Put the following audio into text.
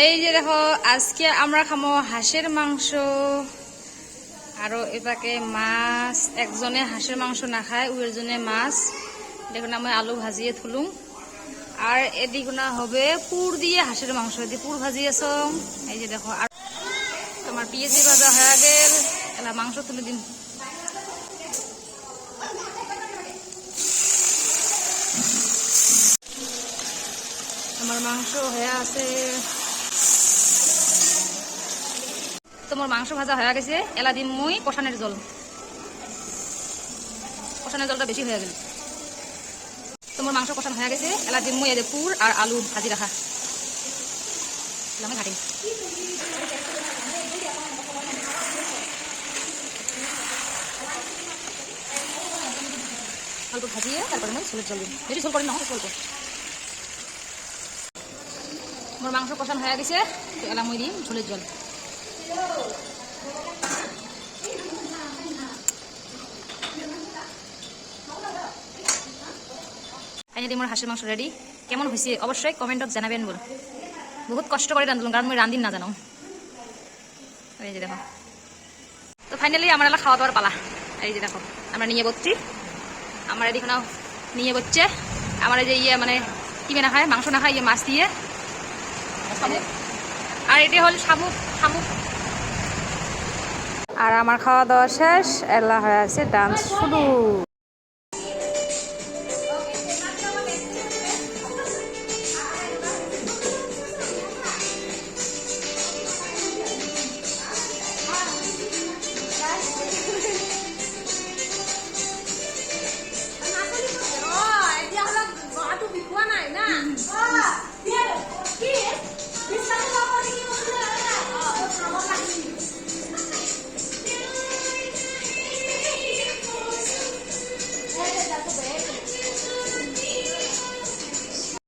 এই যে দেখো আজকে আমরা খামো হাঁসের মাংস আর এটাকে মাছ। একজনে হাঁসের মাংস না খায়, ওর জন্য মাছ। দেখুন আমি আলু ভাজিয়ে থুলুম আর এদিকে হবে পুর দিয়ে হাঁসের মাংস, এদিকে পুর ভাজিয়েছ। এই যে দেখো আর তোমার পেঁয়াজি ভাজা হয়ে গেল, এলা মাংস তুলে দিন। আমার মাংস হয়ে আছে, তোমার মাংস ভাজা হয়ে গেছে। এলা দিন মুই কষানের জল, কষানের জলটা বেশি হয়ে গেল। তোমার মাংস কষানো হয়ে গেছে, এলা দিন মুই এদের পুর আর আলু ভাজি রাখা আমি ঘাটি। অল্প ভাজিয়ে তারপরে মুই ঝোলের জল দিন, বেশি ঝোল করি না, অল্প। আমার মাংস কষানো হয়ে গেছে, এলা মুই দিন ঝোলের জল। ফাইনালি আমার হাঁসের মাংস রেডি। কেমন হয়েছে অবশ্যই কমেন্টত জানাবেন। বল বহুত কষ্ট করে রাঁধলাম, কারণ আমি রাঁধিন না জানো। এই যে দেখো, তো ফাইনালি আমার এলা খাওয়া দাওয়ার পালা। এই যে দেখো আমরা নিয়ে বসছি, আমার এদিকে নিয়ে বসছে। আমার এই যে মানে কি না খায়, মাংস না খায়, মাছ দিয়ে। আর এটি হল শামুক। আর আমার খাওয়া দাওয়া শেষ, এলা হয়ে আছে ডান্স শুরু।